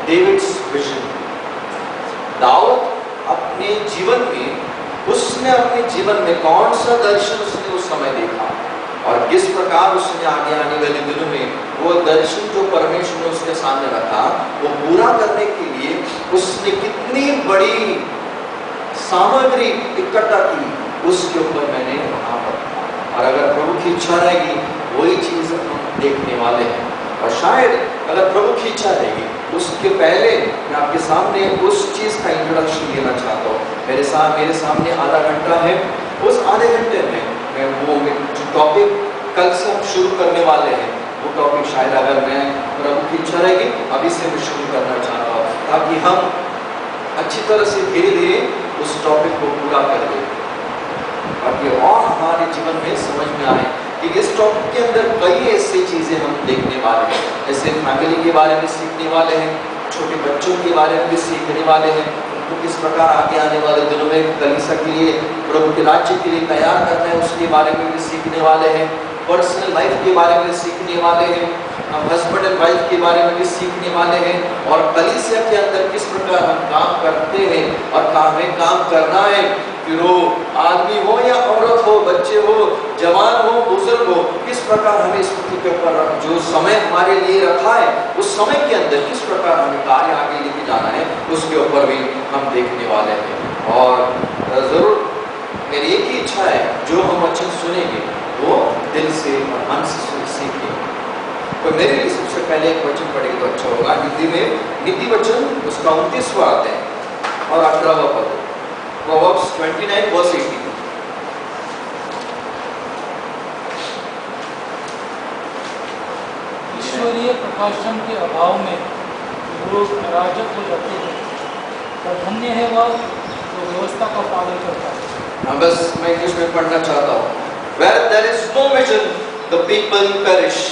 David's vision. Dawood अपने जीवन में, उसने अपने जीवन में कौन सा दर्शन उसने उस समय देखा और किस प्रकार उसने आगे आने वाले दिनों में वो दर्शन जो परमेश्वर ने उसके सामने रखा वो पूरा करने के लिए उसने कितनी बड़ी सामग्री इकट्ठा की, उसके ऊपर मैंने वहां पर। और अगर प्रभु की इच्छा रहेगी वही चीज हम देखने वाले हैं। और शायद अगर प्रभु की इच्छा रहेगी उसके पहले मैं आपके सामने उस चीज का इंट्रोडक्शन देना चाहता हूँ। मेरे सामने आधा घंटा है। उस आधे घंटे में मैं वो जो टॉपिक कल से हम शुरू करने वाले हैं वो टॉपिक शायद अगर मैं प्रभु की इच्छा रहेगी अभी से मैं शुरू करना चाहता हूँ, ताकि हम अच्छी तरह से धीरे धीरे उस टॉपिक को पूरा कर दें, ताकि और हमारे जीवन में समझ में आए कि इस टॉपिक के अंदर कई ऐसी चीजें हम देखने वाले हैं। जैसे फैमिली के बारे में सीखने वाले हैं, छोटे बच्चों के बारे में भी सीखने वाले हैं, उनको किस प्रकार आगे आने वाले दिनों में कलीसिया के लिए, प्रभु के राज्य के लिए तैयार करना है उसके बारे में भी सीखने वाले हैं, पर्सनल लाइफ के बारे में सीखने वाले हैं, हस्बैंड एंड वाइफ के बारे में भी सीखने वाले हैं, और कलीसिया के अंदर किस प्रकार हम काम करते हैं और हमें काम करना है, फिर वो आदमी हो या औरत हो, बच्चे हो, जवान हो, बुजुर्ग हो, किस प्रकार हमें इस पृथ्वी के ऊपर जो समय हमारे लिए रखा है उस समय के अंदर किस प्रकार हमें कार्य आगे लेके जाना है उसके ऊपर भी हम देखने वाले हैं। और जरूर मेरी एक ही इच्छा है, जो हम वचन सुनेंगे वो दिल से और मन से सीखेंगे। तो मेरे लिए सबसे पहले एक वचन पढ़ेंगे तो अच्छा होगा। हिंदी में नीति वचन उसका 29वां अध्याय और 18वां पद, Proverbs 29 verse 18। ईश्वरीय प्रकाशन के अभाव में लोग अराजक हो जाते हैं, पर धन्य है वह जो व्यवस्था का पालन करता है। बस मैं इंग्लिश में पढ़ना चाहता हूँ। Where there is no vision, the people perish।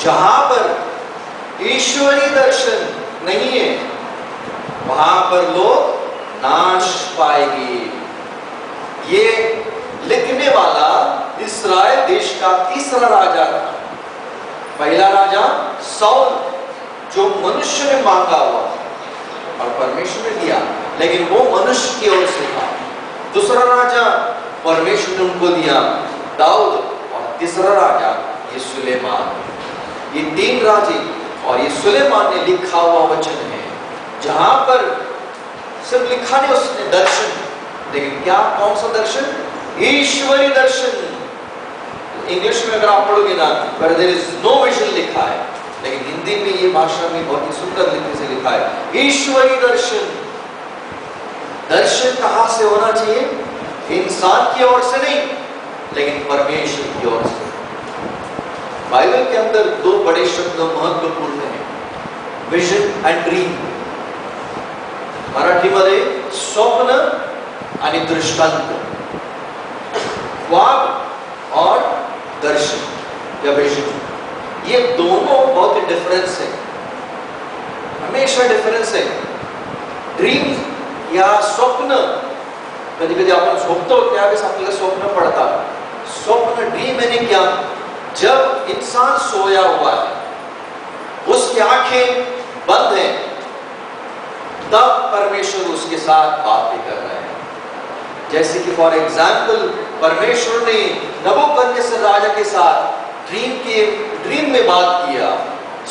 जहां पर ईश्वरीय दर्शन नहीं है वहां पर लोग नाश पाएंगे। ये लिखने वाला इस्राएल देश का तीसरा राजा था। पहला राजा साउल जो मनुष्य ने मांगा हुआ और परमेश्वर ने दिया, लेकिन वो मनुष्य की ओर से था। दूसरा राजा परमेश्वर ने उनको दिया, दाऊद, और तीसरा राजा ये सुलेमान। ये तीन राजे और ये सुलेमान ने लिखा हुआ वचन है, जहां पर सिर्फ लिखा नहीं उसने दर्शन, लेकिन क्या कौन सा दर्शन? ईश्वरीय दर्शन। इंग्लिश में अगर आप पढ़ोगे ना, पर देयर इज नो विजन लिखा है, लेकिन हिंदी में ये भाषा में बहुत ही सुंदर लिखने से लिखा है ईश्वरीय दर्शन। दर्शन कहां से होना चाहिए? इंसान की ओर से नहीं, लेकिन परमेश्वर की ओर से। बाइबल के अंदर दो बड़े शब्द महत्वपूर्ण हैं, विजन एंड ड्रीम। मराठीमध्ये स्वप्न आणि दृष्टांत, ख्वाब और दर्शन या विजन, ये दोनों बहुत ही डिफरेंस है, हमेशा डिफरेंस है। ड्रीम या स्वप्न, कधी कधी आपण झोपतो त्यावेळेस आपल्याला स्वप्न पडतात। स्वप्न ड्रीम यानी क्या? जब इंसान सोया हुआ है, उसकी आंखें बंद हैं, तब परमेश्वर उसके साथ बातें कर रहे हैं। जैसे कि फॉर एग्जाम्पल परमेश्वर ने नबूकदनेस्सर राजा के साथ ड्रीम में बात किया,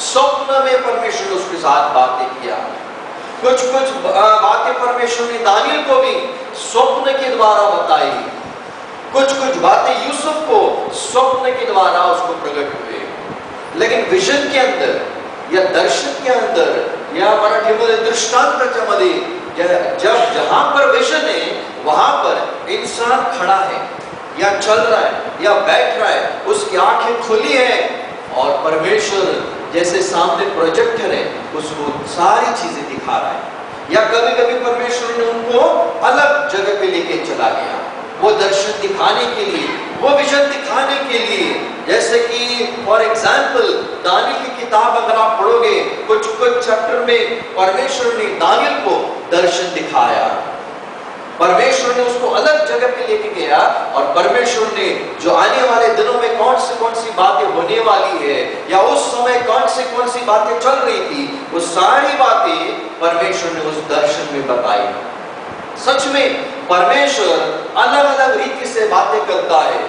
स्वप्न में परमेश्वर ने उसके साथ बातें किया। कुछ बातें परमेश्वर ने दानियल को भी स्वप्न के द्वारा बताई, कुछ बातें यूसुफ को स्वप्न के द्वारा उसको प्रकट हुए। लेकिन विजन के अंदर या दर्शन के अंदर या मराठीमध्ये दृष्टांताच्या मध्ये जब जहां पर विजन है वहां पर इंसान खड़ा है या चल रहा है या बैठ रहा है, उसकी आंखें खुली हैं और परमेश्वर जैसे सामने प्रोजेक्टर है उसको सारी चीजें दिखा रहा है। या कभी कभी परमेश्वर ने उनको अलग जगह पे लेके चला गया, वो दर्शन दिखाने के लिए, वो विजन दिखाने के लिए। जैसे कि फॉर एग्जाम्पल दानियल की किताब अगर आप पढ़ोगे, कुछ चैप्टर में परमेश्वर ने दानियल को दर्शन दिखाया। परमेश्वर ने उसको अलग जगह पे लेके गया और परमेश्वर ने जो आने वाले दिनों में कौन सी बातें होने वाली है या उस समय कौन सी बातें चल रही थी, वो सारी बातें परमेश्वर ने उस दर्शन में बताई। सच में परमेश्वर अलग अलग रीति से बातें करता है।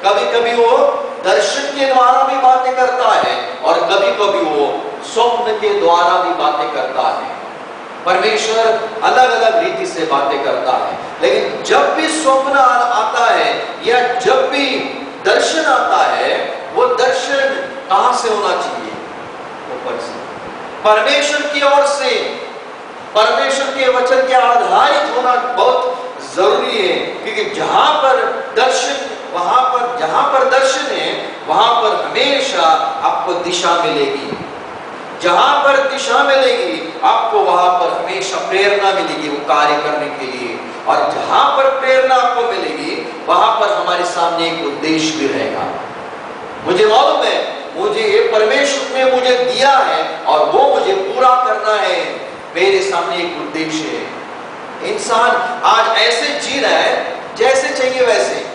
कभी कभी वो दर्शन के द्वारा भी बातें करता है और कभी कभी वो स्वप्न के द्वारा भी बातें करता है। परमेश्वर अलग अलग रीति से बातें करता है, लेकिन जब भी स्वप्न आता है या जब भी दर्शन आता है, वो दर्शन कहां से होना चाहिए? ऊपर से, परमेश्वर की ओर से, परमेश्वर के वचन के आधारित होना बहुत जरूरी है। क्योंकि जहां पर दर्शन, जहां पर दर्शन है, वहां पर हमेशा आपको दिशा मिलेगी। जहां पर दिशा मिलेगी, आपको वहां पर हमेशा प्रेरणा मिलेगी वो कार्य करने के लिए। और जहां पर प्रेरणा आपको मिलेगी, वहां पर हमारे सामने एक उद्देश्य भी रहेगा। मुझे मालूम है, मुझे ये परमेश्वर ने मुझे दिया है और वो मुझे पूरा करना है। मेरे सामने एक उद्देश्य है। इंसान आज ऐसे जी रहा है जैसे चाहिए वैसे,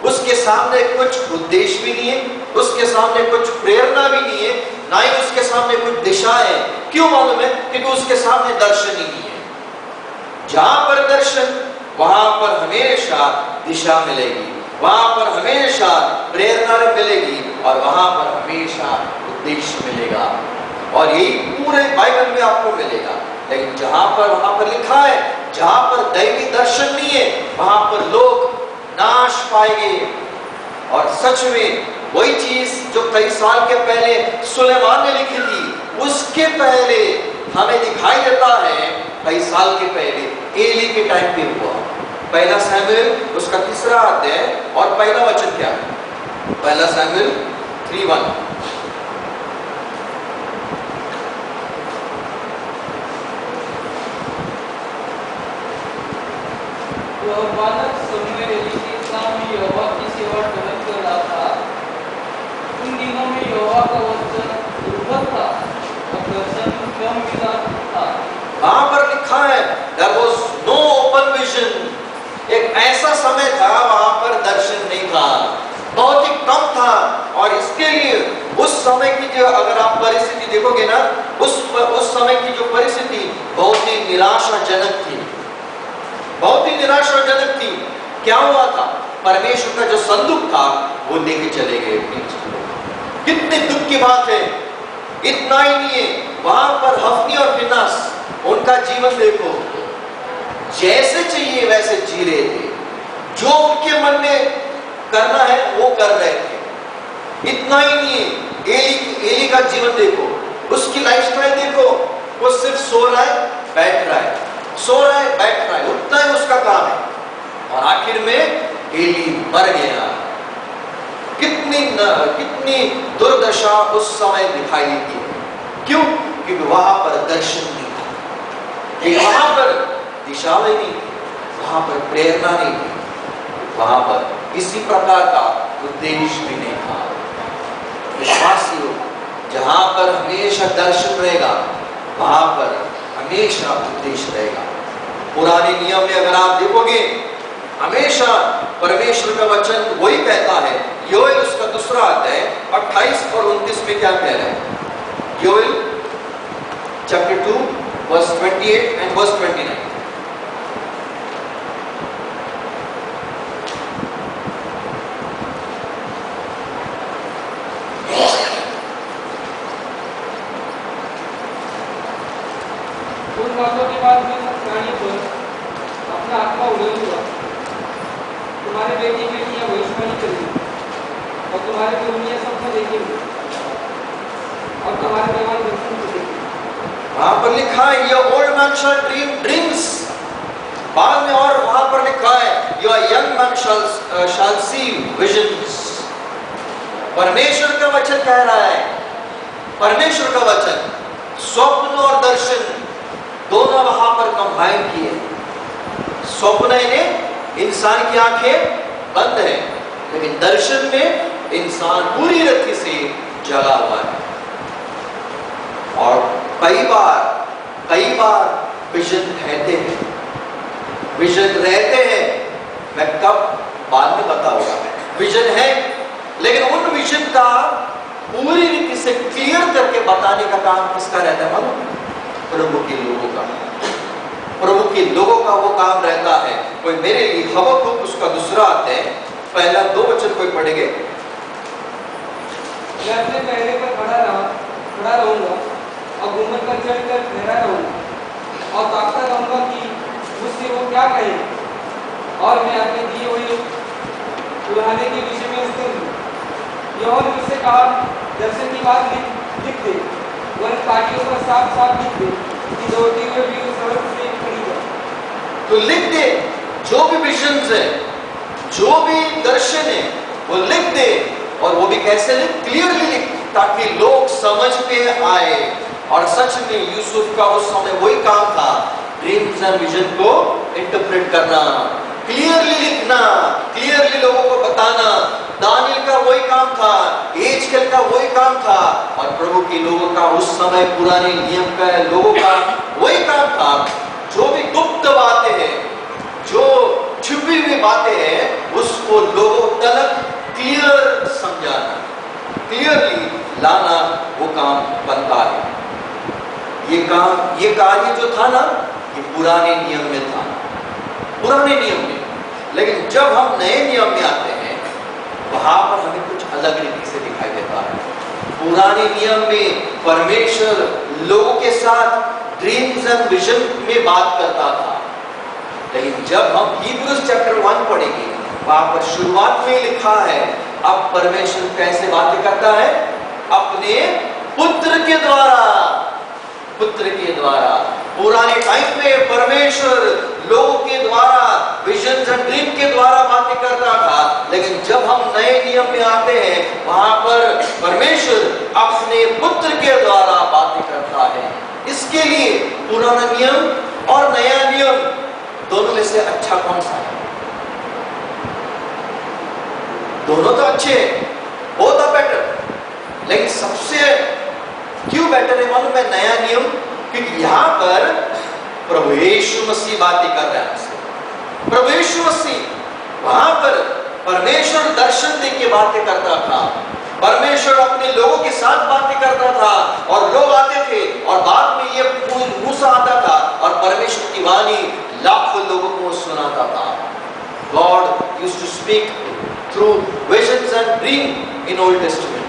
उसके सामने कुछ उद्देश्य भी नहीं है, उसके सामने कुछ प्रेरणा भी नहीं है, ना ही उसके सामने कुछ दिशा है। क्यों मालूम है? क्योंकि उसके सामने दर्शन ही नहीं है। जहां पर दर्शन, वहां पर हमेशा दिशा मिलेगी, वहां पर हमेशा प्रेरणा मिलेगी और वहां पर हमेशा उद्देश्य मिलेगा। और यही पूरे बाइबल में आपको मिलेगा। लेकिन वहां पर लिखा है, जहां पर दैवी दर्शन नहीं है, वहां पर लोग नाश पाएंगे। और सच में वही चीज जो कई साल के पहले सुलेमान ने लिखी थी, उसके पहले हमें दिखाई देता है कई साल के पहले एली के टाइम पे हुआ। पहला शमूएल उसका 3 अध्याय और पहला वचन क्या है? पहला शमूएल 3:1। वह बालक शमूएल एली के सामने यहोवा की सेवा टहल कर रहा था। उन दिनों में यहोवा का वचन दुर्लभ था और दर्शन कम मिला था। वहां पर लिखा है there was no open vision। एक ऐसा समय था वहां पर दर्शन नहीं था, बहुत ही कम था। और इसके लिए उस समय की जो अगर आप परिस्थिति देखोगे ना, उस समय की जो परिस्थिति बहुत ही निराशाजनक थी, बहुत ही निराशाजनक थी। क्या हुआ था? परमेश्वर का जो संदूक था वो लेके चले गए। कितने दुख की बात है। इतना ही नहीं है, वहां पर हफ्नी और फिनास, उनका जीवन देखो, जैसे चाहिए वैसे जी रहे थे, जो उनके मन में करना है वो कर रहे थे। इतना ही नहीं है, एली का जीवन देखो, उसकी लाइफस्टाइल देखो, वो सिर्फ सो रहा है, बैठ रहा है, सो रहा है, बैठ रहा है, उतना ही उसका काम है। और आखिर में एली मर गया। कितनी दुर्दशा उस समय दिखाई देती है। क्यों? क्योंकि वहां पर दर्शन नहीं था, वहां पर दिशा नहीं थी, वहां पर प्रेरणा नहीं थी, वहां पर किसी प्रकार का उद्देश्य भी नहीं था। विश्वासियों, जहां पर हमेशा दर्शन रहेगा, वहां पर हमेशा उद्देश्य रहेगा। पुराने नियम में अगर आप देखोगे, हमेशा परमेश्वर का वचन वही कहता है। योएल उसका 2 अध्याय 28 और 29 में क्या कह रहा है? Joel chapter 2 verse 28 and verse 29। उन बातों के बाद मैं सब प्राणी पर अपना आत्मा उड़ेलूंगा। तुम्हारे बेटी बेटियां भविष्यवाणी करेंगी और तुम्हारे दुनिया सपने देखेंगे और तुम्हारे जवान दर्शन देखेंगे। वहां पर लिखा है your old man shall dream dreams. बाद में और वहां पर लिखा है your young man shall see visions. परमेश्वर का वचन कह रहा है, परमेश्वर का वचन स्वप्न और दर्शन दोनों वहां पर कंबाइन किए। स्वप्न ने इंसान की आंखें बंद है, लेकिन दर्शन में इंसान पूरी रीति से जगा हुआ है। और कई बार विजन कहते हैं, विजन रहते हैं, मैं कब बाद में बताऊंगा। विजन है, लेकिन उन विजन का पूरी रीति से क्लियर करके बताने का काम किसका रहता है मालूम? प्रभु के लोगों का। प्रभु के लोगों का वो काम रहता है। कोई मेरे लिए हबक्कुक उसका दूसरा अध्याय पहला 2 वचन कोई पढ़ेंगे। मैं अपने पहरे पर खड़ा रहूंगा और गुम्बद पर चढ़कर ठहरा रहूंगा और ताकता रहूंगा कि मुझसे वो क्या कहे, और मैं अपने दिए हुए उड़ाने के विषय में स्थिर हूँ। यहोवा ने मुझसे कहा, दर्शन की बात लिख दे, वरन पाटियों पर साफ साफ लिख दे कि दौड़ते हुए भी उस सड़क से खड़ी जाए। तो लिख दे, जो भी विजन्स है, जो भी दर्शन है, वो लिख दे। और वो भी कैसे लिख? क्लियरली लिख, ताकि लोग समझ में आए। और सच में यूसुफ का उस समय वही काम था, ड्रीम्स एंड विजन को इंटरप्रेट करना, क्लियरली लिखना, क्लियरली लोगों को बताना। दानियल का वही काम था, एजकेल का वही काम था, और प्रभु के लोगों का उस समय पुराने नियम का लोगों का वही काम था। जो भी गुप्त बातें हैं, जो छुपी हुई बातें हैं, उसको लोगों तक क्लियर समझाना, क्लियरली लाना, वो काम बनता है। ये काम, ये कार्य जो था ना, ये पुराने नियम में था, पुराने नियम में। लेकिन जब हम नए नियम में आते हैं, वहां पर हमें कुछ अलग रीति से दिखाई देता है। पुराने नियम में परमेश्वर लोगों के साथ ड्रीम्स एंड विजन में बात करता था। लेकिन जब हम हिब्रूज चैप्टर 1 पढ़ेंगे, वहां पर शुरुआत में लिखा है, अब परमेश्वर कैसे बातें करता है? अपने पुत्र के द्वारा, पुत्र के द्वारा। पुराने टाइम में परमेश्वर लोगों के द्वारा, विजन एंड ड्रीम के द्वारा बातें करता था। लेकिन जब हम नए नियम में आते हैं, वहां पर परमेश्वर अपने पुत्र के द्वारा बातें करता है। इसके लिए पुराना नियम और नया नियम दोनों में से अच्छा कौन सा है? दोनों तो अच्छे हैं, बोथ आर बेटर। लेकिन सबसे क्यों बेटर है मालूम है? नया नियम, क्योंकि यहां पर प्रभु यीशु मसीह बातें कर रहे हैं। प्रभु यीशु मसीह वहां पर परमेश्वर दर्शन दे के बातें करता था, परमेश्वर अपने लोगों के साथ बातें करता था, और लोग आते थे, और बाद में ये मूसा आता था और परमेश्वर की वाणी लाखों लोगों को सुनाता था। God used to speak through visions and dream in Old Testament।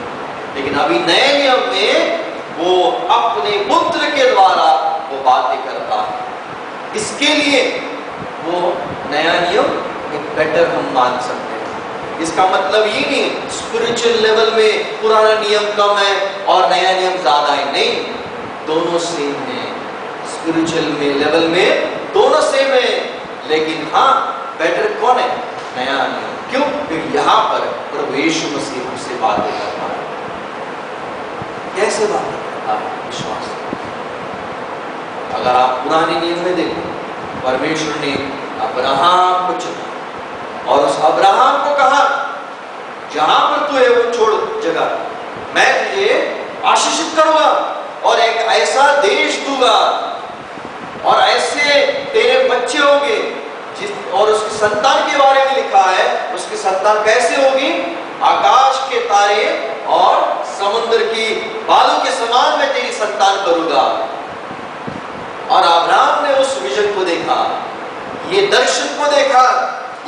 लेकिन अभी नए नियम में वो अपने पुत्र के द्वारा वो बातें करता है। इसके लिए वो नया नियम एक बेटर हम मान सकते हैं। इसका मतलब ये नहीं स्पिरिचुअल लेवल में पुराना नियम कम है और नया नियम ज्यादा है, नहीं, दोनों सेम है। स्पिरिचुअल में लेवल में दोनों सेम है, लेकिन हाँ बेटर कौन है? नया नियम। क्यों? क्योंकि यहाँ पर प्रभु यीशु मसीह हमसे बातें करता है। कैसे बातें करता है? विश्वास। अगर आप पुराने नियम में देखो, परमेश्वर ने अब्राहम को चुना और उस अब्राहम को कहा, जहां पर तू है वो छोड़ जगह, मैं तुझे आशीषित करूंगा और एक ऐसा देश दूंगा और ऐसे तेरे बच्चे होंगे जिस, और उसकी संतान के बारे में लिखा है, उसकी संतान कैसे होगी? आकाश के तारे और समुद्र की बालू के समान मैं तेरी संतान करूंगा। और अब्राहम ने उस विजन को देखा, ये दर्शन को देखा।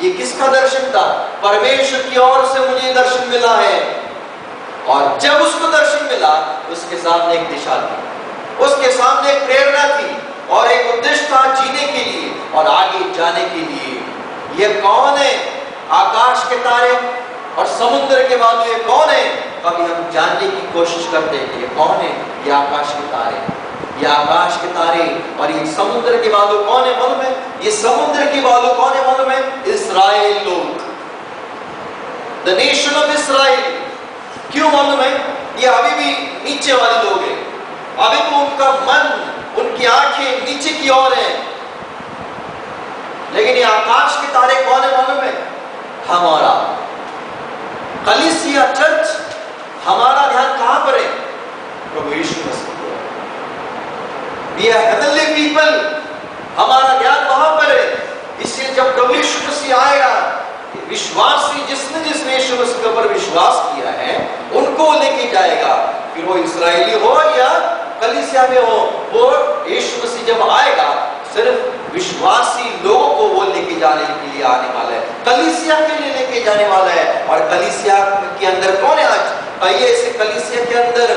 ये किसका दर्शन था? परमेश्वर की ओर से मुझे दर्शन मिला है। और जब उसको दर्शन मिला, उसके सामने एक दिशा थी, उसके सामने एक प्रेरणा थी और एक उद्देश्य था जीने के लिए और आगे जाने के लिए। ये कौन है? आकाश के तारे और समुद्र के बालू, ये कौन है? कभी हम जानने की कोशिश करते हैं ये कौन है? ये आकाश के तारे, ये आकाश के तारे और ये समुद्र के बालू कौन है मालूम है? ये समुद्र के बालू कौन है मालूम है? इस्राएल लोग, द नेशन ऑफ इस्राएल। क्यों मालूम है? ये अभी भी नीचे वाले लोग हैं, अभी भी उनका मन, उनकी आंखें नीचे की ओर है। लेकिन ये आकाश के तारे कौन है मालूम है? हमारा कलीसिया चर्च। हमारा ध्यान कहां पर है? प्रभु यीशु मसीह। We are heavenly people। हमारा ध्यान वहां पर है। इसलिए जब प्रभु यीशु मसीह आएगा, विश्वासी जिसने यीशु मसीह के ऊपर विश्वास किया है उनको लेके जाएगा। फिर वो इस्राएली हो या कलीसिया में हो, वो यीशु मसीह जब आएगा सिर्फ विश्वासी लोगों को वो लेके जाने के लिए आने वाला है, कलीसिया के लिए लेके जाने वाला है। और कलीसिया के अंदर कौन है आज? कई ऐसे कलीसिया के अंदर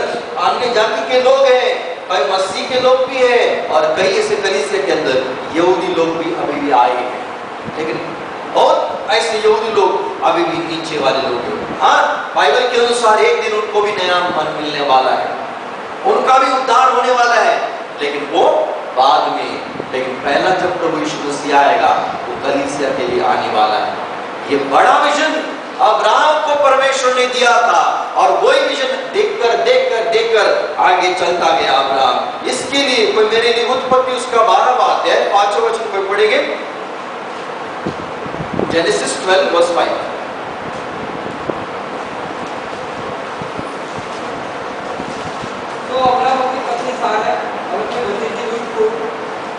अन्य जाति के लोग हैं, कई मसीह के लोग भी हैं, और कई ऐसे कलीसिया के अंदर यहूदी लोग भी अभी भी आए हैं। लेकिन बहुत ऐसे यहूदी लोग अभी भी नीचे वाले लोग हैं। हाँ, बाइबल के अनुसार एक दिन उनको भी नया मन मिलने वाला है, उनका भी उद्धार होने वाला है, लेकिन वो बाद में। लेकिन पहला जब प्रभु यीशु मसीह आएगा वो कलीसिया के लिए आने वाला है। ये बड़ा विजन अब्राहम को परमेश्वर ने दिया था, और वही विजन देखकर आगे चलता गया अब्राहम। इसके लिए कोई मेरे लिए उत्पत्ति उसका 12वां अध्याय 5वां वचन कोई पढ़ेंगे? Genesis 12 verse 5। तो अब्राहम अपनी पत्नी सारा और अपने भतीजे लूत को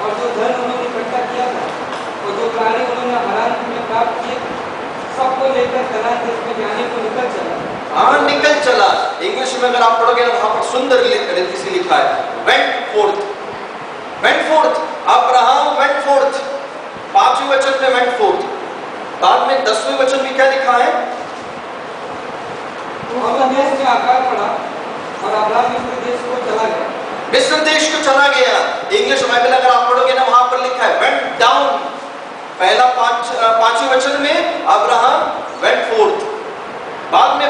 और जो धन उन्होंने इकट्ठा किया था और जो प्राणी उन्होंने हारान में प्राप्त किए सबको लेकर कनान देश में जाने को निकल चला। हाँ, निकल चला। इंग्लिश में अगर आप पढ़ोगे ना, वहां पर सुंदर रीति से लिखा है went forth. Abraham went forth, 5वें वचन में वेंट फोर्थ। बाद में 10वें वचन में क्या लिखा है? तो देश में आकार पड़ा और अब्राहम मिस्र देश को चला गया। मिस्र देश को चला गया। इंग्लिश बाइबल अगर आप पढ़ोगे ना, वहां पर लिखा है वेंट डाउन। पहला 5वें वचन में अब्राहम वेंट फोर्थ, बाद में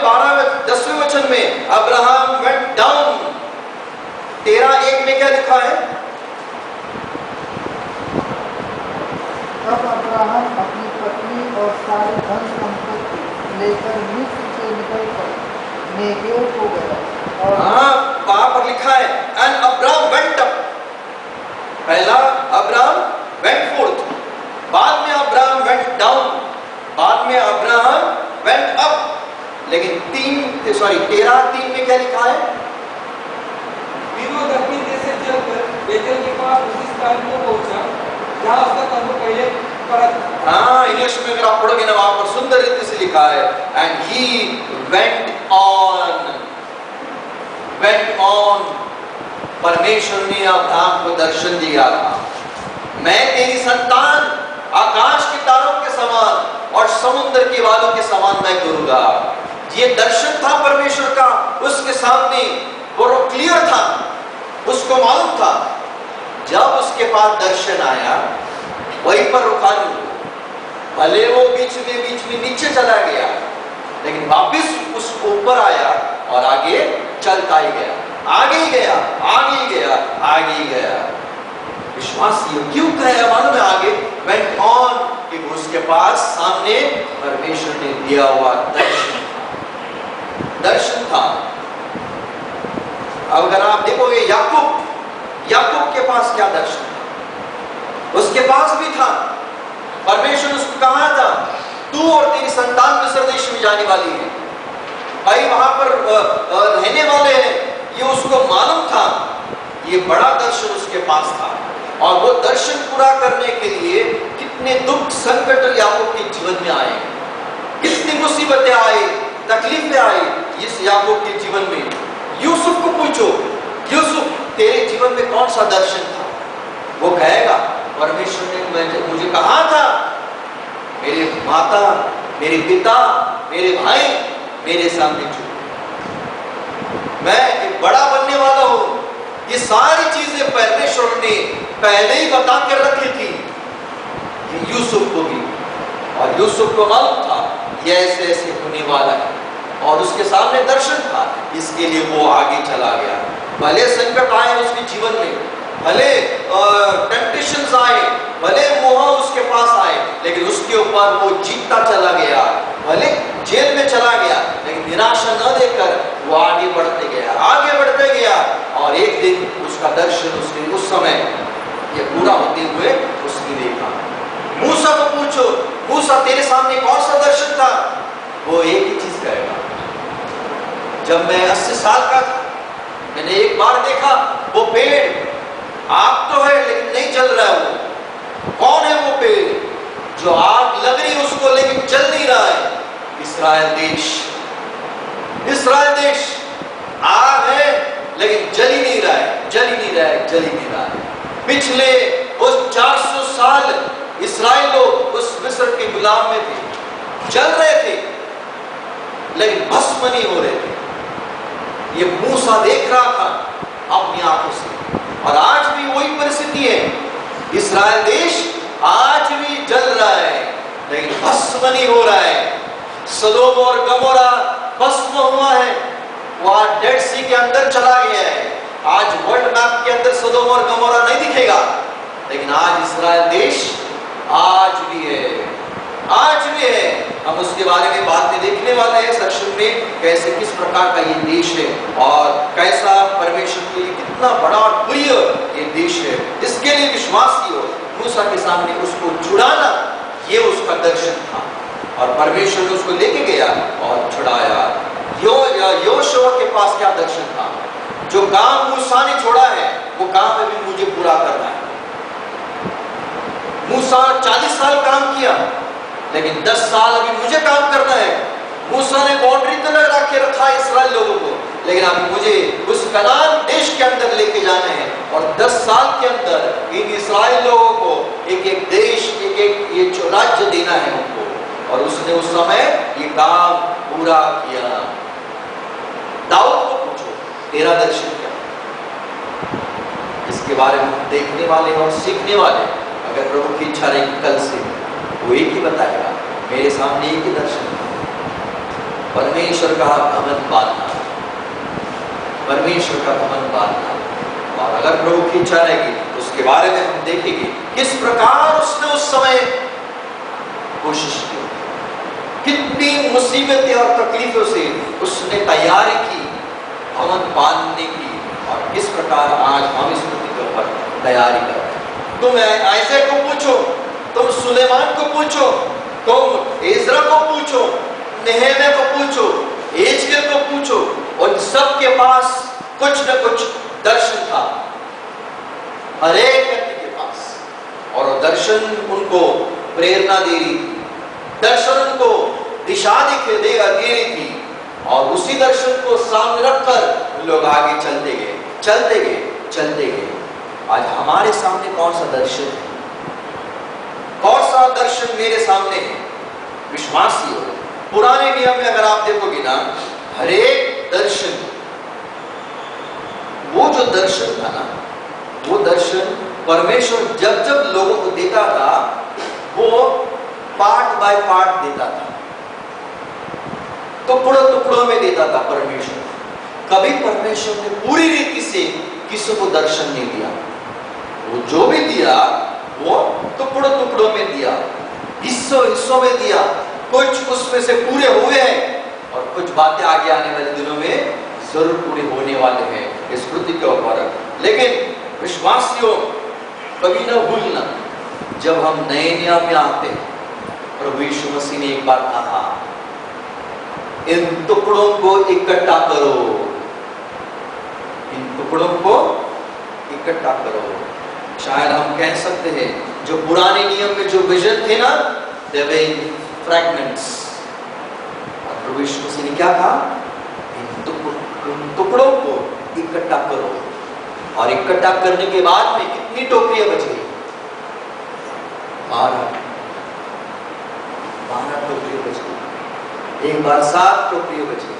10वें वचन में अब्राहम वेंट डाउन। 13:1 में क्या लिखा है? तब अब्राहम अपनी पत्नी और सारे धन संपत्ति लेकर मिस्र से निकलकर नेगेव को गया। और वहां पर लिखा है एंड अब्राहम वेंट अप। पहला अब्राहम वेंट फोर्थ, बाद में अब्राहम वेंट डाउन, बाद में अब्राहम वेंट अप। लेकिन 13:3 में क्या लिखा है? तीनों दक्षिण देश से चलकर बेतेल के पास उसी स्थान को पहुंचा जहां उसका तंबू पहले पड़ा था। हाँ, इंग्लिश में अगर आप पढ़ोगे ना, वहां पर सुंदर रीति से लिखा है एंड ही वेंट ऑन। परमेश्वर ने अब्राहम को दर्शन दिया था, मैं तेरी संतान आकाश के तारों के समान और समुद्र के वालों के समान मैं करूंगा। ये दर्शन था परमेश्वर का उसके सामने, वो क्लियर था, उसको मालूम था। जब उसके पास दर्शन आया वहीं पर रुका नहीं, भले वो बीच में नीचे चला गया, लेकिन वापिस उस ऊपर आया और आगे चलता ही गया, आगे ही गया। विश्वास ये क्यों कहे मालूम है? आगे वेंट ऑन, कि उसके पास सामने परमेश्वर ने दिया हुआ दर्शन था। अब अगर आप देखोगे याकूब के पास क्या दर्शन था? उसके पास भी था। परमेश्वर ने उसको कहा था तू और तेरी संतान मिस्र देश में जाने वाली है, भाई वहां पर रहने वाले हैं, ये उसको मालूम था। ये बड़ा दर्शन उसके पास था, और वो दर्शन पूरा करने के लिए कितने दुख संकट याकूब के जीवन में आए, कितनी मुसीबतें आई, तकलीफें आई इस याकूब के जीवन में। यूसुफ को पूछो, यूसुफ तेरे जीवन में कौन सा दर्शन था? वो कहेगा परमेश्वर ने मुझे कहा था मेरे माता, मेरे पिता, मेरे भाई मेरे सामने झुके, मैं एक बड़ा बनने वाला हूं। ये सारी चीजें परमेश्वर ने पहले ही बता कर रखी थी यूसुफ को भी, और यूसुफ को मालूम था ये ऐसे ऐसे होने वाला है, और उसके सामने दर्शन था, इसके लिए वो आगे चला गया। भले संकट आए उसके जीवन में, भले टेम्पटेशंस आए, भले मोह उसके पास आए, लेकिन उसके ऊपर वो जीतता चला गया। भले जेल में चला गया, लेकिन निराशा न देकर वो आगे बढ़ते गया, और एक दिन उसका दर्शन उसने उस समय ये पूरा होते हुए उसने देखा। मूसा को पूछो, मूसा तेरे सामने कौन सा दर्शन था? वो एक ही चीज कहेगा, जब मैं 80 साल का था मैंने एक बार देखा वो पेड़, आग तो है लेकिन नहीं जल रहा है। वो कौन है वो पेड़? इस्राएल देश आग है, लेकिन जल ही नहीं रहा है। पिछले उस 400 साल इस्राएल लोग उस मिस्र के गुलाम में थे, जल रहे थे, लेकिन भस्म नहीं हो रहे थे। ये मूसा देख रहा था अपनी आंखों से, और आज भी वही परिस्थिति है। इस्राएल देश आज भी जल रहा है, लेकिन भस्म नहीं हो रहा है। सदोम और गमोरा भस्म हुआ है, वहां डेड सी के अंदर चला गया है। आज वर्ल्ड मैप के अंदर सदोम और गमोरा नहीं दिखेगा, लेकिन आज इस्राएल देश आज भी है। हम उसके बारे में बात में देखने वाले हैं सेक्शन में, कैसे किस प्रकार का ये देश है और कैसा परमेश्वर के लिए कितना बड़ा और प्रिय ये देश है। इसके लिए विश्वासी हो मूसा के सामने उसको छुड़ाना, ये उसका दर्शन था, और परमेश्वर ने उसको लेके गया और छुड़ाया। योशुआ के पास क्या दर्शन था? जो काम मूसा ने छोड़ा है वो काम अभी मुझे पूरा करना है। मूसा 40 साल काम किया, लेकिन 10 साल अभी मुझे काम करना है। मूसा ने बाउंड्री तो लगा के रखा इस्राएल लोगों को, लेकिन अभी मुझे उस कनान देश के अंदर लेके जाना है, और 10 साल के अंदर इन इस्राएल लोगों को एक एक देश, एक एक ये राज्य देना है उनको। और उसने उस समय ये काम पूरा किया। दाऊद को पूछो तेरा दर्शन क्या? इसके बारे में हम देखने वाले और सीखने वाले, अगर प्रभु की इच्छा रहेगी कल से वो एक ही बताएगा। मेरे सामने एक ही दर्शन था, परमेश्वर का घमंड बांधना, और अगर प्रभु की इच्छा रहेगी तो उसके बारे में हम देखेंगे किस प्रकार उसने उस समय कोशिश की, कितनी मुसीबतें और तकलीफों से उसने तैयारी की घमंड बांधने की, और किस प्रकार आज हम इस के ऊपर तैयारी कर रहे हैं। तुम आइज़ैक को पूछो, तुम सुलेमान को पूछो, तुम एजरा को पूछो, नेहेमिया को पूछो, एजकेल को पूछो, उन सब के पास कुछ न कुछ दर्शन था, हर एक व्यक्ति के पास। और वो दर्शन उनको प्रेरणा दे रही थी, दर्शन उनको दिशा दे रही थी, और उसी दर्शन को सामने रखकर लोग आगे चलते गए। आज हमारे सामने कौन सा दर्शन है? कौन सा दर्शन मेरे सामने है? विश्वासी हो, पुराने नियम में अगर आप देखोगे ना, हर एक दर्शन, वो जो दर्शन था ना, वो दर्शन परमेश्वर जब जब लोगों को देता था, वो पार्ट बाय पार्ट देता था, टुकड़ों में देता था परमेश्वर। कभी परमेश्वर ने पूरी रीति से किसी को दर्शन नहीं दिया। वो जो भी दिया वो टुकड़ों में दिया, हिस्सों में दिया। कुछ उसमें से पूरे हुए हैं, और कुछ बातें आगे आने वाले दिनों में जरूर पूरे होने वाले हैं इस पृथ्वी के ऊपर। लेकिन विश्वासियों, कभी ना भूलना, जब हम नए नियम में आते हैं, प्रभु यीशु मसीह ने एक बार कहा, इन टुकड़ों को इकट्ठा करो। शायद हम कह सकते हैं जो पुराने नियम में जो विजन थे ना, they were in fragments। और प्रभु यीशु मसीह ने क्या कहा? इन टुकड़ों को इकट्ठा करो। और इकट्ठा करने के बाद में कितनी टोकरियां बच गई? 12 टोकरियां बच गई। एक बार 7 टोकरियां बच गई।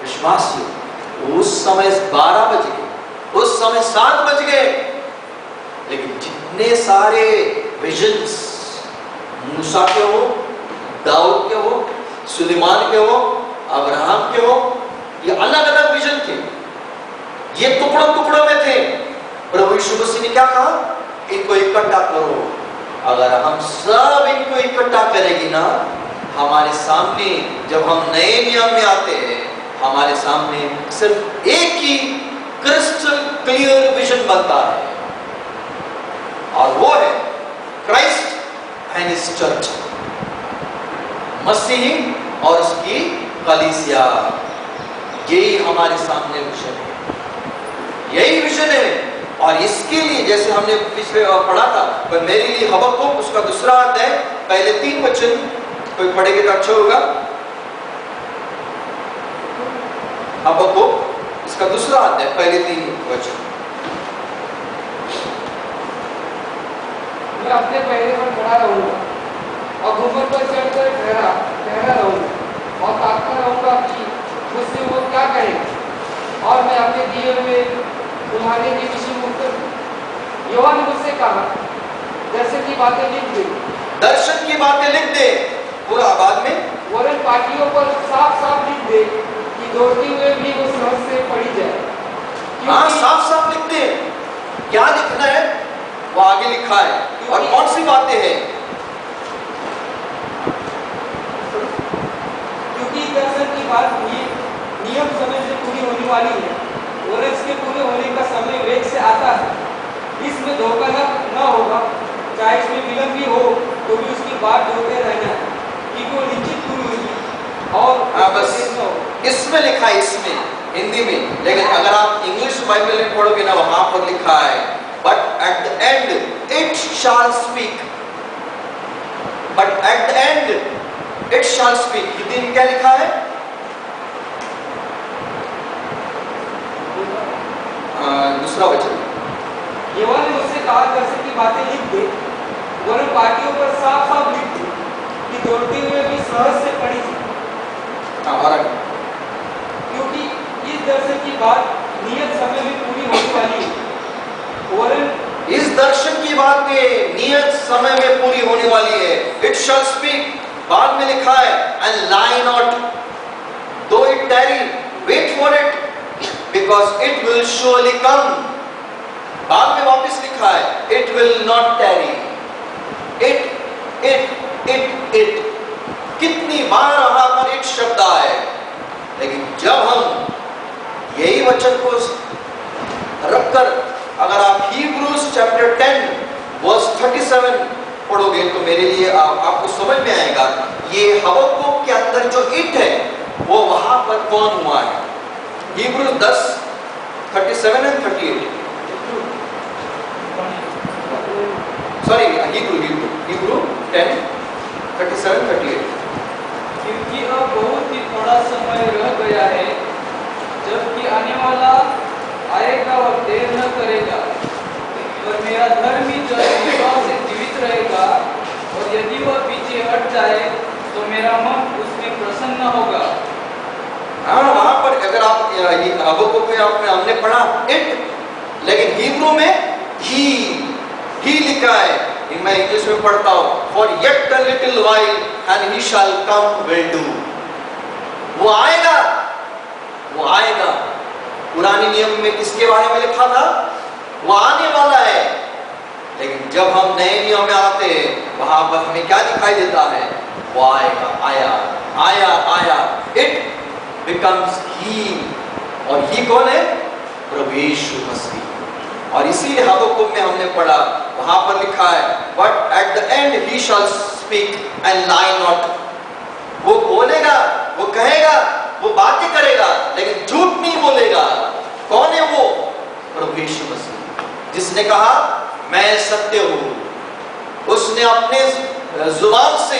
विश्वासियों, उस समय 12 बज गए, उस समय 7 बज गए, लेकिन जितने सारे विजन्स मूसा के हो, दाऊद के हो, सुलेमान के हो, अब्राहम के हो, ये अलग अलग विजन थे, ये टुकड़ों में थे। प्रभु यीशु मसीह ने क्या कहा? इनको इकट्ठा करो। अगर हम सब इनको इकट्ठा करेंगे ना, हमारे सामने जब हम नए नियम में आते हैं, हमारे सामने सिर्फ एक ही क्रिस्टल क्लियर विजन बनता है, और वो है क्राइस्ट एंड हिज चर्च, मसीह और उसकी कलीसिया। यही हमारे सामने विजन है, यही विजन है। और इसके लिए जैसे हमने पिछले पढ़ा था, पर मेरे लिए हबक्कुक उसका 2 अध्याय पहले 3 वचन कोई पढ़ेगा तो अच्छा होगा। हबक्कुक इसका दूसरा अध्याय पहले 3 वचन। मैं अपने पैरों पर खड़ा रहूंगा और घूमर पर चढ़कर ठहरा रहूंगा और ताकता रहूंगा कि मुझसे वो क्या कहेगा और मैं अपने दिए हुए तुम्हारे लिए विषय में उत्तर दूं। यहोवा ने मुझसे कहा, दर्शन की बातें लिख दे। दर्शन की बातें लिख दे। पूरा बाद में वरन पाटियों पर साफ साफ लिख दे कि दौड़ते हुए भी वो सहज से पड़ी जाए। हाँ, साफ साफ लिख दे। क्या लिखना है वो आगे लिखा है, और कौन सी बातें हैं। क्योंकि दर्शन की बात नियम समय से पूरी होने वाली है और इसके पूरे होने का समय वेग से आता है। इसमें धोखा न होगा, चाहे इसमें विलंब भी हो तो भी उसकी बात धोखे रहना है, क्योंकि वो निश्चित पूरी होगी। और बस इसमें लिखा है, इसमें हिंदी में, लेकिन अगर आप इंग्लिश बाइबल में पढ़ोगे ना, वहां पर लिखा है but at the and it shall speak, but at the and it shall speak. Hindi में क्या लिखा है? दूसरा वचन। यहोवा ने मुझसे कहा, दर्शन की बातें लिख दे, वरन पाटियों पर साफ साफ लिख दे कि दौड़ते हुए भी सहज से पड़ी जाए। और क्योंकि इस दर्शन की बात नियत समय में पूरी होने वाली है। वरन इस दर्शन की बात नियत समय में पूरी होने वाली है। इट शैल स्पीक, बाद में लिखा है, and lie not, though it tarry, wait for it because it will surely come. बाद में वापस लिखा है, it will not tarry. It कितनी बार वहां पर इट शब्द आए, लेकिन जब हम यही वचन को रखकर अगर आप Hebrews chapter 10 verse 37 पढ़ोगे तो मेरे लिए आपको समझ में आएगा ये हबक्कुक के अंदर जो इट है वो वहां पर कौन हुआ है। Hebrews 10 37 and 38, sorry Hebrew 10 37 38। क्योंकि अब बहुत ही थोड़ा समय रह गया है, जबकि आने वाला आएगा और देर न करेगा, और मेरा धर्मी जन विश्वास से जीवित रहेगा, और यदि वह पीछे हट जाए तो मेरा मन उसमें प्रसन्न होगा। हाँ, वहां पर अगर आप हबक्कुक में हमने पढ़ा इट, लेकिन हिब्रू में ही लिखा है। मैं इंग्लिश में पढ़ता हूं, for yet a little while and he shall come will do. वो आएगा। पुराने नियम में किसके बारे में लिखा था? वो आने वाला है। लेकिन जब हम नए नियम में आते हैं वहां पर हमें क्या दिखाई देता है? वो आया। इट बिकम्स ही, और ही कौन है? प्रभु यीशु मसीह। और इसीलिए हबक्कुक में हमने पढ़ा, वहां पर लिखा है, but at the end he shall speak and lie not. वो बोलेगा, वो कहेगा, वो बातें करेगा, लेकिन झूठ नहीं बोलेगा। कौन है वो? प्रभु यीशु मसीह, जिसने कहा मैं सत्य हूं। उसने अपने जुबान से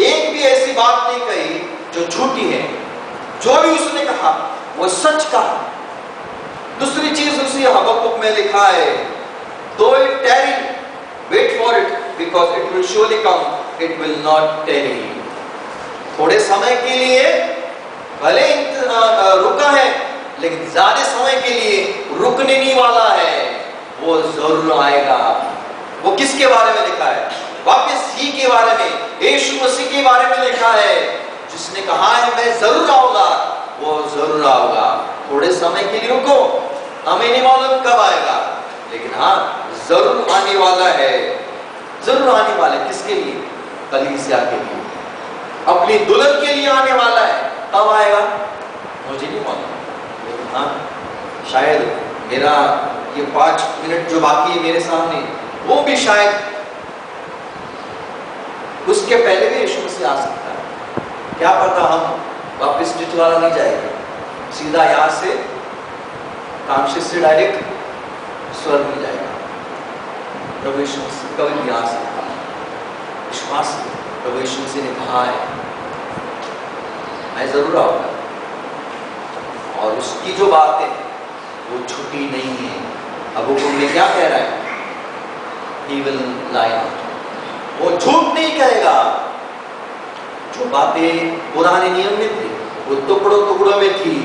एक भी ऐसी बात नहीं कही जो झूठी है। जो भी उसने कहा वो सच कहा। दूसरी चीज उसी हबक्कुक में लिखा है, though it tarry, wait for it because it will surely come, it will not tarry. थोड़े समय के लिए भले रुका है, लेकिन ज्यादा समय के लिए रुकने नहीं वाला है। वो जरूर आएगा। वो किसके बारे में लिखा है? वापस ही के बारे में, यीशु मसीह के बारे में लिखा है, जिसने कहा है मैं जरूर आऊंगा। वो जरूर आऊंगा। थोड़े समय के लिए रुको, हमें नहीं मालूम कब आएगा, लेकिन हाँ जरूर आने वाला है। जरूर आने वाला है। किसके लिए? कलीसिया के लिए, अपनी दुल्हन के लिए आने वाला है। कब आएगा मुझे नहीं मालूम, लेकिन हाँ शायद मेरा ये 5 मिनट जो बाकी है मेरे सामने, वो भी शायद उसके पहले भी यीशु मसीह आ सकता है। क्या पता हम वापस टिटवाला नहीं जाएंगे, सीधा यहाँ से कामशेष से डायरेक्ट स्वर्ग में जाएगा। प्रभु यीशु मसीह कभी भी आ सकता है। विश्वास प्रभु यीशु मसीह ने कहा है मैं जरूर आऊंगा, और उसकी जो बातें वो छुट्टी नहीं है। अब वो में क्या कह रहा है? He will lie not. वो झूठ नहीं कहेगा। जो बातें पुराने नियम में थी वो टुकड़ों टुकड़ों में थी,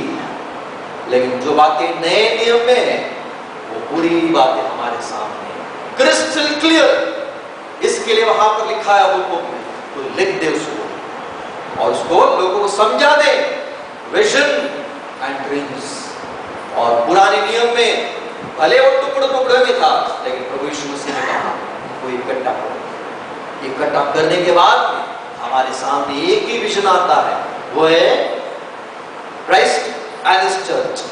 लेकिन जो बातें नए नियम में है वो पूरी बातें हमारे सामने क्रिस्टल क्लियर। इसके लिए वहां पर लिखा है बुक में, तो लिख दे उसको और उसको लोगों को समझा दे। Vision and dreams. और पुराने नियम में भले वो टुकड़े टुकड़े में था, लेकिन प्रभु यीशु मसीह ने कहा वो इकट्ठा करो। इकट्ठा करने के बाद हमारे सामने एक ही विजन आता है, वो है क्राइस्ट एंड हिज चर्च।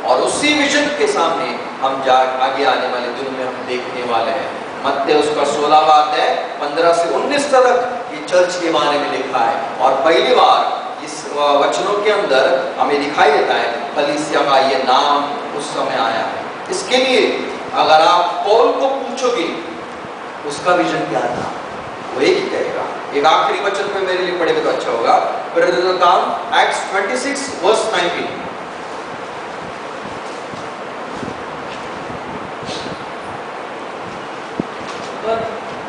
और उसी विजन के सामने हम आगे आने वाले दिनों में हम देखने वाले हैं। मत्ती उसका 16वां अध्याय 15 से 19 तक ये चर्च के बारे में लिखा है। और पहली बार इस वचनों के अंदर हमें दिखाई देता है कलीसिया का ये नाम उस समय आया है। इसके लिए अगर आप पौल को पूछोगे उसका विजन क्या था, वो एक ही कहेगा। एक आखिरी वचन में मेरे लिए पढ़ेगा तो अच्छा होगा। प्रेरितों का काम एक्ट्स 26 वर्स 19।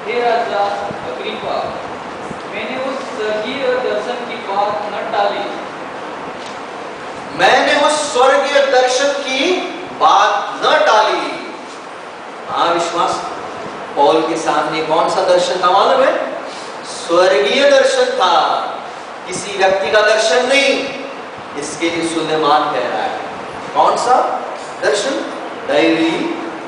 हे राजा अग्रिप्पा, मैंने उस स्वर्गीय दर्शन की बात न टाली। मैंने उस स्वर्गीय दर्शन की बात न टाली। हाँ, विश्वास। पौल के सामने कौन सा दर्शन था मालूम है? स्वर्गीय दर्शन था, किसी व्यक्ति का दर्शन नहीं। इसके लिए सुलेमान कह रहा है कौन सा दर्शन? दैवी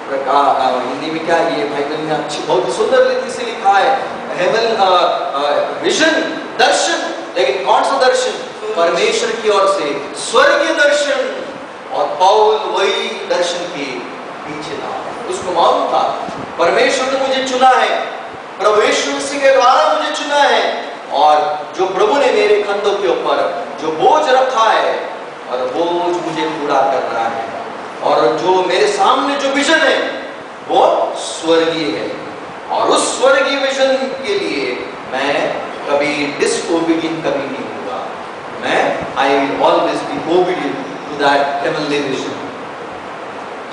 प्रकाश। हिंदी में क्या ये बाइबल में अच्छी बहुत सुंदर रीति से लिखा है, हेवन विजन, दर्शन। लेकिन कौन सा दर्शन? परमेश्वर की ओर से स्वर्गीय दर्शन। और पौल वही दर्शन के पीछे था। उसको मालूम था परमेश्वर ने मुझे चुना है, प्रभु यीशु मसीह के द्वारा मुझे चुना है, और जो प्रभु ने मेरे कंधों के ऊपर जो बोझ रखा है और बोझ मुझे पूरा कर रहा है। और जो मेरे सामने जो विजन है वो स्वर्गीय है। और उस स्वर्गीय विजन के लिए मैं कभी डिसओबीडिएंट कभी नहीं होगा। मैं I will always be obedient to that heavenly vision.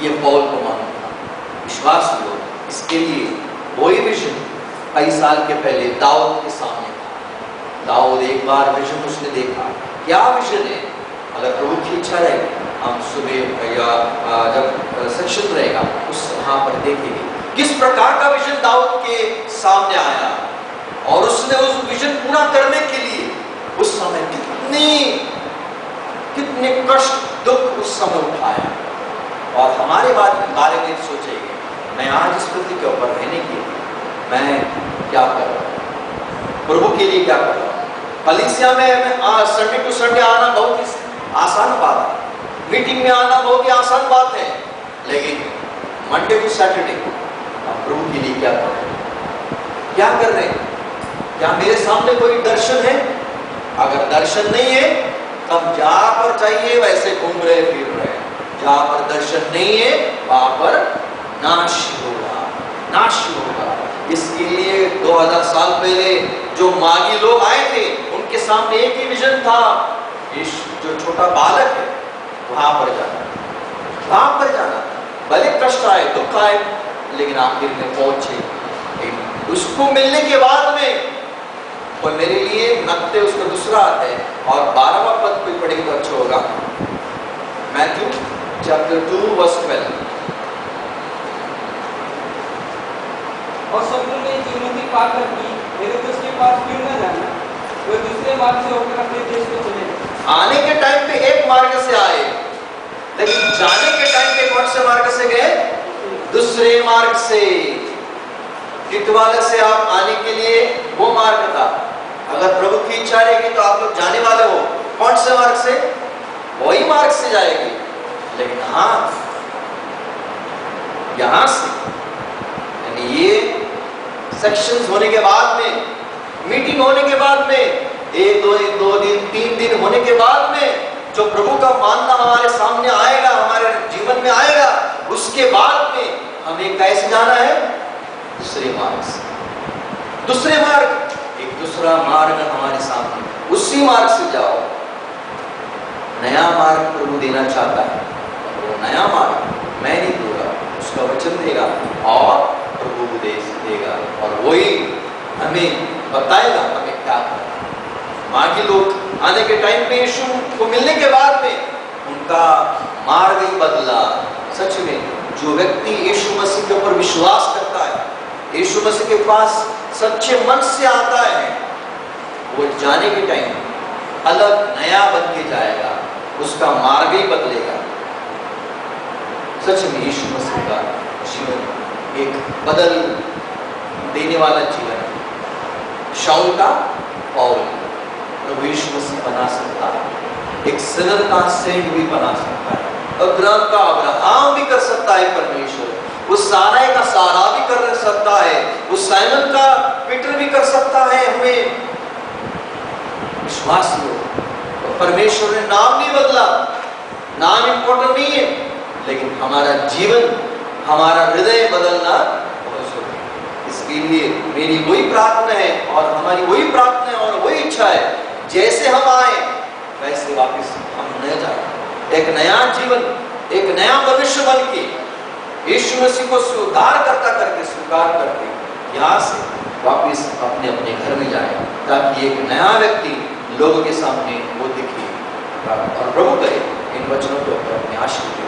ये पौल को मानना था, विश्वास लो। इसके लिए वही विजन कई साल के पहले दाऊद के सामने था। दाऊद एक बार विजन उसने देखा। क्या विजन है? अगर प्रभु की इच्छा रहेगी हम सुबह या जब सेक्शन रहेगा उस वहां पर देखेंगे किस प्रकार का विजन दाऊद के सामने आया। और उसने उस विजन पूरा करने के लिए उस समय कितने कष्ट दुख उस समय उठाया। और हमारे बारे में सोचेंगे, मैं आज इस पृथ्वी के ऊपर रहने के लिए मैं क्या कर रहा हूँ, प्रभु के लिए क्या कर रहा हूँ। कलीसिया में संडे टू संडे आना बहुत ही आसान बात है, मीटिंग में आना बहुत ही आसान बात है, लेकिन मंडे टू सैटरडे हम प्रभु के लिए क्या कर रहे हैं? क्या कर रहे हैं? क्या मेरे सामने कोई दर्शन है? अगर दर्शन नहीं है तब जहां पर चाहिए वैसे घूम रहे फिर रहे। जहां पर दर्शन नहीं है वहां पर नाश होगा, नाश होगा। इसके लिए 2000 साल पहले जो मागी लोग आए थे उनके सामने एक ही विजन था, जो छोटा बालक है वहां पर जाना, वहां पर जाना। भले कष्ट आए दुख आए लेकिन आखिर में पहुंचे। उसको मिलने के बाद में और मेरे लिए मत्ती उसका दूसरा आता है और 12वां पद पे पढ़ेंगे तो अच्छा होगा। Matthew chapter 2 verse 12। और शत्रु ने चुनौती पाकर की हेरोदेस के पास क्यों न जाना, वह दूसरे मार्ग से होकर अपने देश को चले। आने के टाइम पे एक मार्ग से आए, लेकिन जाने के टाइम पे कौन से मार्ग से गए? दूसरे मार्ग से। टिटवाला से आप आने के लिए वो मार्ग था। अगर प्रभु की इच्छा रहेगी तो आप लोग जाने वाले हो कौन से मार्ग से? वही मार्ग से जाएगी। लेकिन हाँ, यहां से यानी ये सेक्शंस होने के बाद में, मीटिंग होने के बाद में, एक दो दिन 3 दिन होने के बाद में जो प्रभु का मानना हमारे सामने आएगा, हमारे जीवन में आएगा, उसके बाद में हमें कैसे जाना है? दूसरे मार्ग से। दूसरे मार्ग, एक दूसरा मार्ग हमारे सामने, उसी मार्ग से जाओ। नया मार्ग प्रभु देना चाहता है। वो नया मार्ग मैं नहीं दूंगा, उसका वचन देगा और प्रभु उपदेश देगा और वही हमें बताएगा हमें क्या करना। मार्गी लोग आने के टाइम पे यीशु को मिलने के बाद में उनका मार्ग ही बदला। सच में जो व्यक्ति यीशु मसीह के ऊपर विश्वास करता है, यीशु मसीह के पास सच्चे मन से आता है, वो जाने के टाइम अलग नया बन के जाएगा, उसका मार्ग ही बदलेगा। सच में यीशु मसीह का जीवन एक बदल देने वाला जीवन है। शाऊल का पौल प्रभु यीशु मसीह बना सकता है, एक सिनर का सेंट भी बना सकता है, अब्राहम का अब्राहम भी कर सकता है परमेश्वर, उस साराई का सारा भी कर सकता है, उस साइमन का पीटर भी कर सकता है। हमें विश्वास हो, परमेश्वर ने नाम नहीं बदला, नाम इंपॉर्टेंट नहीं है, लेकिन हमारा जीवन, हमारा हृदय बदलना बहुत जरूरी है। इसके लिए मेरी वही प्रार्थना है और हमारी वही प्रार्थना है और वही इच्छा है, जैसे हम आए वैसे वापस हम न जाए, एक नया जीवन, एक नया भविष्य बन के यीशु मसीह को उद्धार करता करके स्वीकार करके यहाँ से वापस अपने अपने घर में जाए, ताकि एक नया व्यक्ति लोगों के सामने वो दिखे। और प्रभु करे इन वचनों को अपने आशीर्वाद